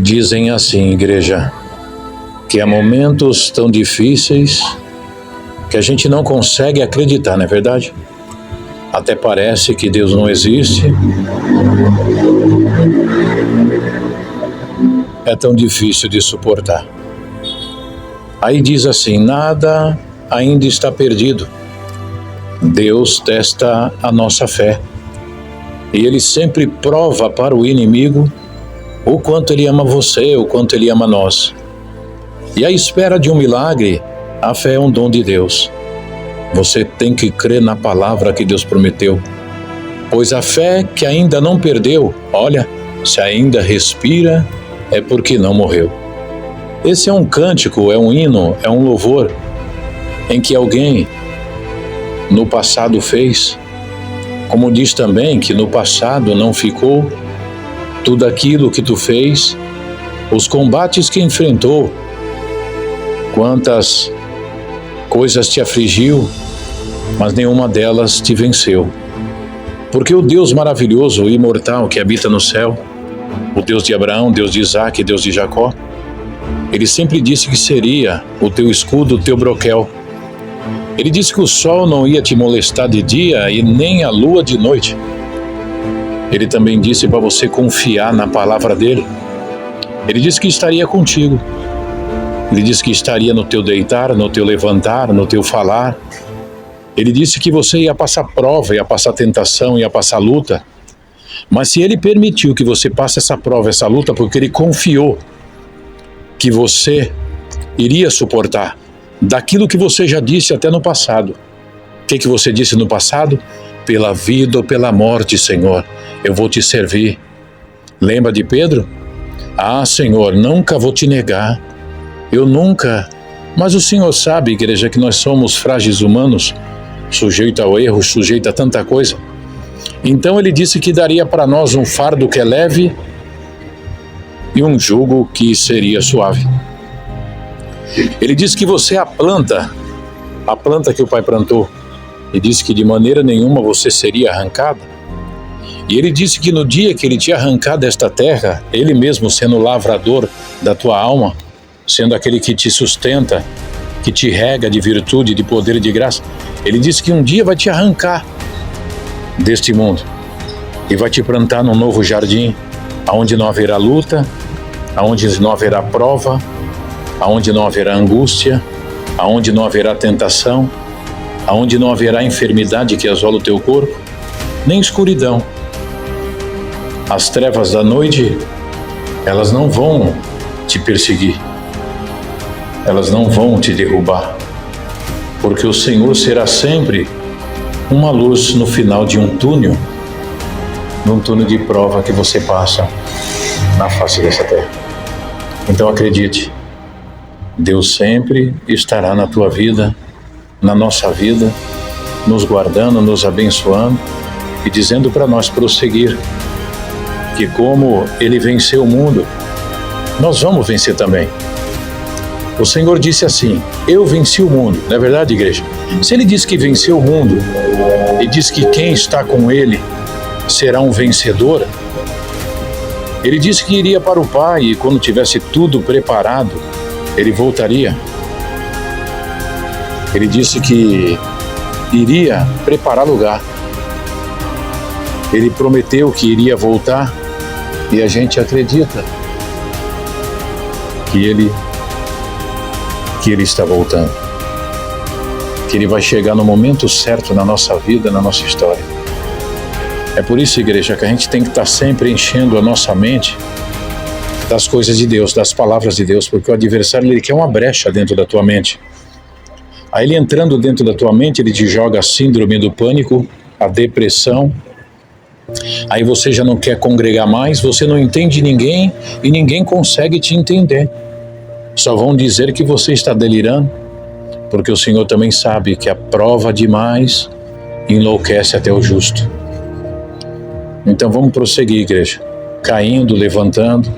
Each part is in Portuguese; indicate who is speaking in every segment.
Speaker 1: Dizem assim, igreja, que há momentos tão difíceis que a gente não consegue acreditar, não é verdade? Até parece que Deus não existe. É tão difícil de suportar. Aí diz assim, nada ainda está perdido. Deus testa a nossa fé. E Ele sempre prova para o inimigo o quanto Ele ama você, o quanto Ele ama nós. E à espera de um milagre, a fé é um dom de Deus. Você tem que crer na palavra que Deus prometeu. Pois a fé que ainda não perdeu, olha, se ainda respira, é porque não morreu. Esse é um cântico, é um hino, é um louvor em que alguém no passado fez. Como diz também que no passado não ficou tudo aquilo que tu fez, os combates que enfrentou, quantas coisas te afligiu, mas nenhuma delas te venceu. Porque o Deus maravilhoso e imortal que habita no céu, o Deus de Abraão, Deus de Isaac, Deus de Jacó, Ele sempre disse que seria o teu escudo, o teu broquel. Ele disse que o sol não ia te molestar de dia e nem a lua de noite. Ele também disse para você confiar na palavra dele. Ele disse que estaria contigo. Ele disse que estaria no teu deitar, no teu levantar, no teu falar. Ele disse que você ia passar prova, ia passar tentação, ia passar luta. Mas se Ele permitiu que você passe essa prova, essa luta, porque Ele confiou que você iria suportar daquilo que você já disse até no passado. O que você disse no passado? Pela vida ou pela morte, Senhor, eu vou te servir. Lembra de Pedro? Ah, Senhor, nunca vou te negar. Eu nunca. Mas o Senhor sabe, igreja, que nós somos frágeis humanos, sujeitos ao erro, sujeitos a tanta coisa. Então Ele disse que daria para nós um fardo que é leve e um jugo que seria suave. Ele disse que você é a planta que o Pai plantou. Ele disse que de maneira nenhuma você seria arrancada. E Ele disse que no dia que Ele te arrancar desta terra, Ele mesmo sendo o lavrador da tua alma, sendo aquele que te sustenta, que te rega de virtude, de poder e de graça, Ele disse que um dia vai te arrancar deste mundo e vai te plantar num novo jardim, aonde não haverá luta, aonde não haverá prova, aonde não haverá angústia, aonde não haverá tentação, aonde não haverá enfermidade que assola o teu corpo, nem escuridão. As trevas da noite, elas não vão te perseguir, elas não vão te derrubar, porque o Senhor será sempre uma luz no final de um túnel, num túnel de prova que você passa na face dessa terra. Então acredite, Deus sempre estará na tua vida, na nossa vida, nos guardando, nos abençoando e dizendo para nós prosseguir, que como Ele venceu o mundo, nós vamos vencer também. O Senhor disse assim, eu venci o mundo, não é verdade, igreja? Se Ele disse que venceu o mundo e diz que quem está com Ele será um vencedor, Ele disse que iria para o Pai e quando tivesse tudo preparado, Ele voltaria. Ele disse que iria preparar lugar. Ele prometeu que iria voltar e a gente acredita que Ele está voltando. Que Ele vai chegar no momento certo na nossa vida, na nossa história. É por isso, igreja, que a gente tem que estar sempre enchendo a nossa mente das coisas de Deus, das palavras de Deus, porque o adversário, ele quer uma brecha dentro da tua mente. Aí ele entrando dentro da tua mente, ele te joga a síndrome do pânico, a depressão. Aí você já não quer congregar mais, você não entende ninguém e ninguém consegue te entender. Só vão dizer que você está delirando, porque o Senhor também sabe que a prova demais enlouquece até o justo. Então vamos prosseguir, igreja, caindo, levantando,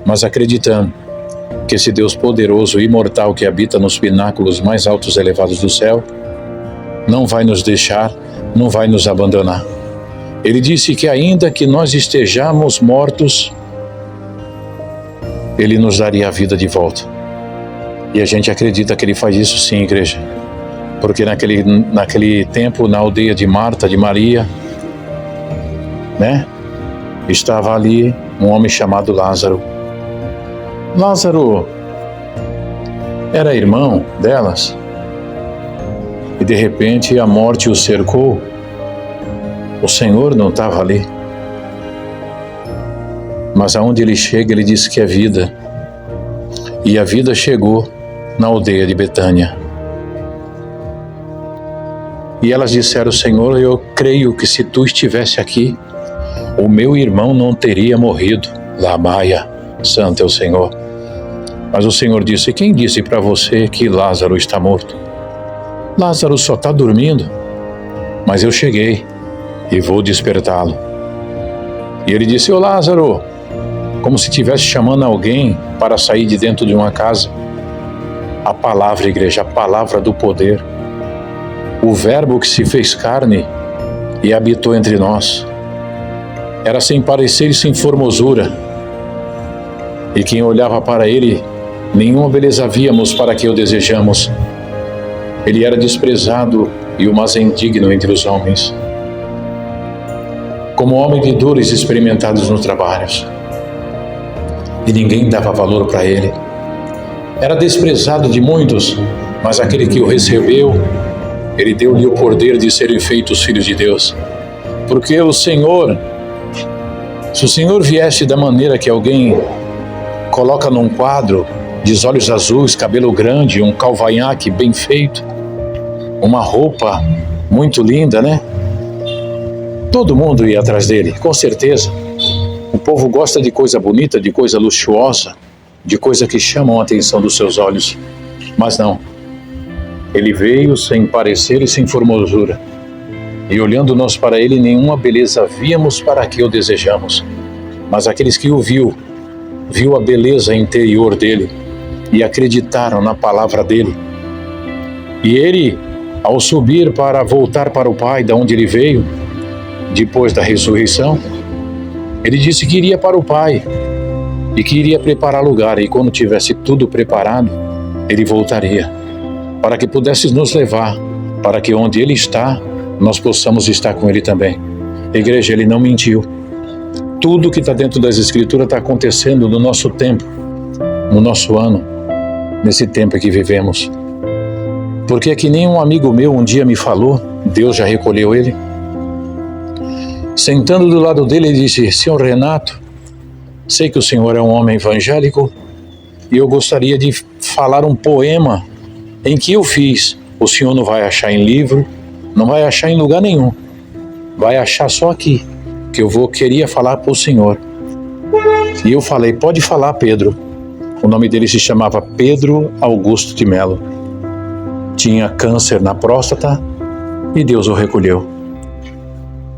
Speaker 1: mas acreditando que esse Deus poderoso e imortal que habita nos pináculos mais altos e elevados do céu não vai nos deixar, não vai nos abandonar. Ele disse que ainda que nós estejamos mortos, Ele nos daria a vida de volta. E a gente acredita que Ele faz isso sim, igreja. Porque naquele tempo, na aldeia de Marta, de Maria, né? Estava ali um homem chamado Lázaro. Lázaro era irmão delas. E de repente a morte o cercou. O Senhor não estava ali. Mas aonde Ele chega, Ele diz que é vida. E a vida chegou na aldeia de Betânia. E elas disseram: Senhor, eu creio que se Tu estivesse aqui, o meu irmão não teria morrido. Lamaia, santo é o Senhor. Mas o Senhor disse: quem disse para você que Lázaro está morto? Lázaro só está dormindo, mas eu cheguei e vou despertá-lo. E ele disse: ô Lázaro, como se estivesse chamando alguém para sair de dentro de uma casa. A palavra, igreja, a palavra do poder. O verbo que se fez carne e habitou entre nós. Era sem parecer e sem formosura. E quem olhava para ele, nenhuma beleza víamos para que o desejamos. Ele era desprezado e o mais indigno entre os homens. Como homem de dores experimentados nos trabalhos. E ninguém dava valor para ele. Era desprezado de muitos, mas aquele que o recebeu, Ele deu-lhe o poder de serem feitos filhos de Deus. Porque o Senhor, se o Senhor viesse da maneira que alguém coloca num quadro, de olhos azuis, cabelo grande, um cavanhaque bem feito, uma roupa muito linda, né? Todo mundo ia atrás dele, com certeza. O povo gosta de coisa bonita, de coisa luxuosa, de coisa que chamam a atenção dos seus olhos. Mas não. Ele veio sem parecer e sem formosura. E olhando nós para ele, nenhuma beleza víamos para que o desejamos. Mas aqueles que o viu a beleza interior dele e acreditaram na palavra dele. E ele, ao subir para voltar para o Pai, da onde ele veio, depois da ressurreição, ele disse que iria para o Pai e que iria preparar lugar, e quando tivesse tudo preparado, ele voltaria, para que pudesse nos levar, para que onde ele está, nós possamos estar com ele também. Igreja, ele não mentiu. Tudo que está dentro das Escrituras está acontecendo no nosso tempo, no nosso ano, nesse tempo que vivemos. Porque é que nem um amigo meu um dia me falou, Deus já recolheu ele. Sentando do lado dele, ele disse: Senhor Renato, sei que o senhor é um homem evangélico e eu gostaria de falar um poema em que eu fiz. O senhor não vai achar em livro, não vai achar em lugar nenhum. Vai achar só aqui, que eu queria falar para o senhor. E eu falei: pode falar, Pedro. O nome dele se chamava Pedro Augusto de Melo. Tinha câncer na próstata e Deus o recolheu.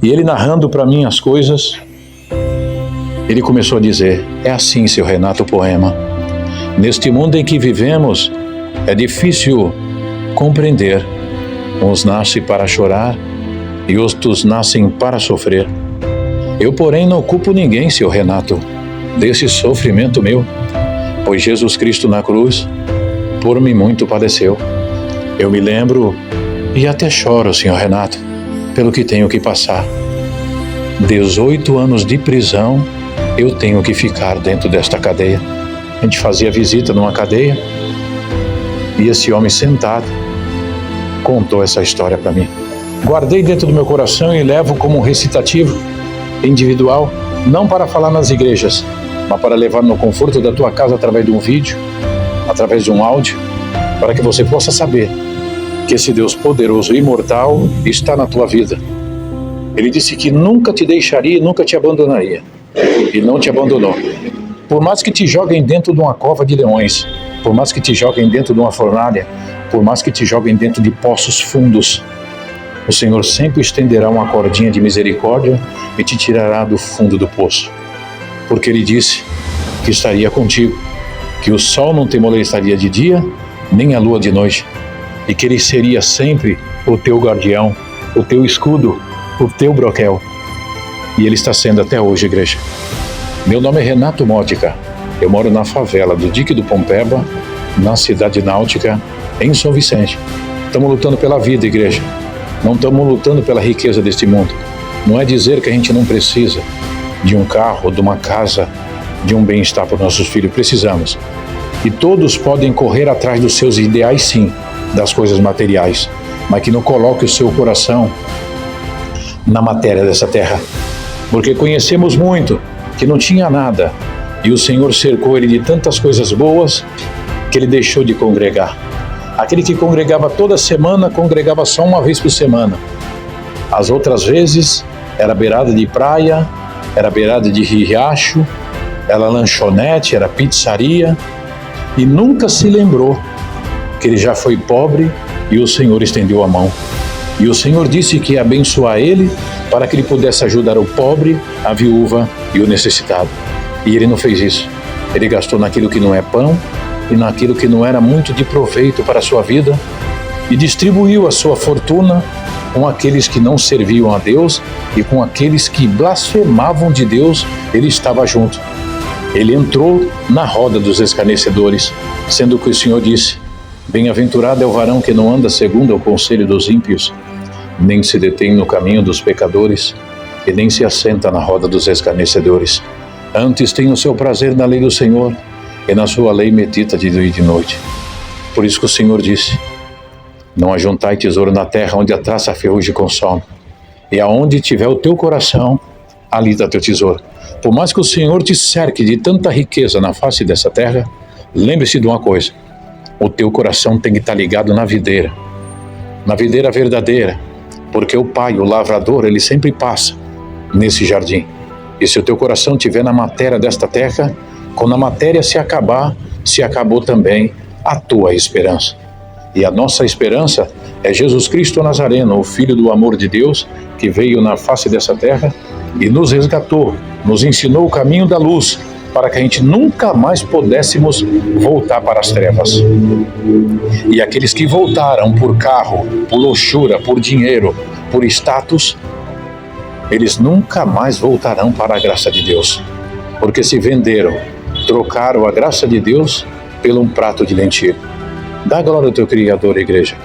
Speaker 1: E ele narrando para mim as coisas, ele começou a dizer: é assim, seu Renato, o poema. Neste mundo em que vivemos, é difícil compreender. Uns nascem para chorar e outros nascem para sofrer. Eu, porém, não culpo ninguém, seu Renato, desse sofrimento meu, pois Jesus Cristo na cruz, por mim muito padeceu. Eu me lembro e até choro, senhor Renato, pelo que tenho que passar. 18 anos de prisão eu tenho que ficar dentro desta cadeia. A gente fazia visita numa cadeia e esse homem sentado contou essa história para mim. Guardei dentro do meu coração e levo como um recitativo individual, não para falar nas igrejas, mas para levar no conforto da tua casa através de um vídeo, através de um áudio, para que você possa saber que esse Deus poderoso e imortal está na tua vida. Ele disse que nunca te deixaria e nunca te abandonaria. E não te abandonou. Por mais que te joguem dentro de uma cova de leões, por mais que te joguem dentro de uma fornalha, por mais que te joguem dentro de poços fundos, o Senhor sempre estenderá uma cordinha de misericórdia e te tirará do fundo do poço. Porque Ele disse que estaria contigo, que o sol não te molestaria de dia, nem a lua de noite, e que Ele seria sempre o teu guardião, o teu escudo, o teu broquel. E Ele está sendo até hoje, igreja. Meu nome é Renato Módica. Eu moro na favela do Dique do Pompeba, na cidade náutica, em São Vicente. Estamos lutando pela vida, igreja. Não estamos lutando pela riqueza deste mundo. Não é dizer que a gente não precisa de um carro, de uma casa, de um bem-estar para os nossos filhos. Precisamos. E todos podem correr atrás dos seus ideais, sim, das coisas materiais, mas que não coloque o seu coração na matéria dessa terra. Porque conhecemos muito que não tinha nada, e o Senhor cercou ele de tantas coisas boas que ele deixou de congregar. Aquele que congregava toda semana, congregava só uma vez por semana. As outras vezes era beirada de praia, era beirada de riacho, era lanchonete, era pizzaria, e nunca se lembrou que ele já foi pobre e o Senhor estendeu a mão. E o Senhor disse que ia abençoar ele para que ele pudesse ajudar o pobre, a viúva e o necessitado. E ele não fez isso. Ele gastou naquilo que não é pão e naquilo que não era muito de proveito para a sua vida e distribuiu a sua fortuna com aqueles que não serviam a Deus e com aqueles que blasfemavam de Deus. Ele estava junto. Ele entrou na roda dos escarnecedores, sendo que o Senhor disse: bem-aventurado é o varão que não anda segundo o conselho dos ímpios, nem se detém no caminho dos pecadores, e nem se assenta na roda dos escarnecedores. Antes tem o seu prazer na lei do Senhor, e na sua lei medita de dia e de noite. Por isso que o Senhor disse: não ajuntai tesouro na terra, onde a traça, a ferrugem consome, e aonde tiver o teu coração, ali está teu tesouro. Por mais que o Senhor te cerque de tanta riqueza na face dessa terra, lembre-se de uma coisa: o teu coração tem que estar ligado na videira verdadeira, porque o Pai, o lavrador, ele sempre passa nesse jardim. E se o teu coração estiver na matéria desta terra, quando a matéria se acabar, se acabou também a tua esperança. E a nossa esperança é Jesus Cristo Nazareno, o Filho do amor de Deus, que veio na face dessa terra e nos resgatou, nos ensinou o caminho da luz, para que a gente nunca mais pudéssemos voltar para as trevas. E aqueles que voltaram por carro, por luxúria, por dinheiro, por status, eles nunca mais voltarão para a graça de Deus, porque se venderam, trocaram a graça de Deus por um prato de lentilha. Dá glória ao teu Criador, igreja.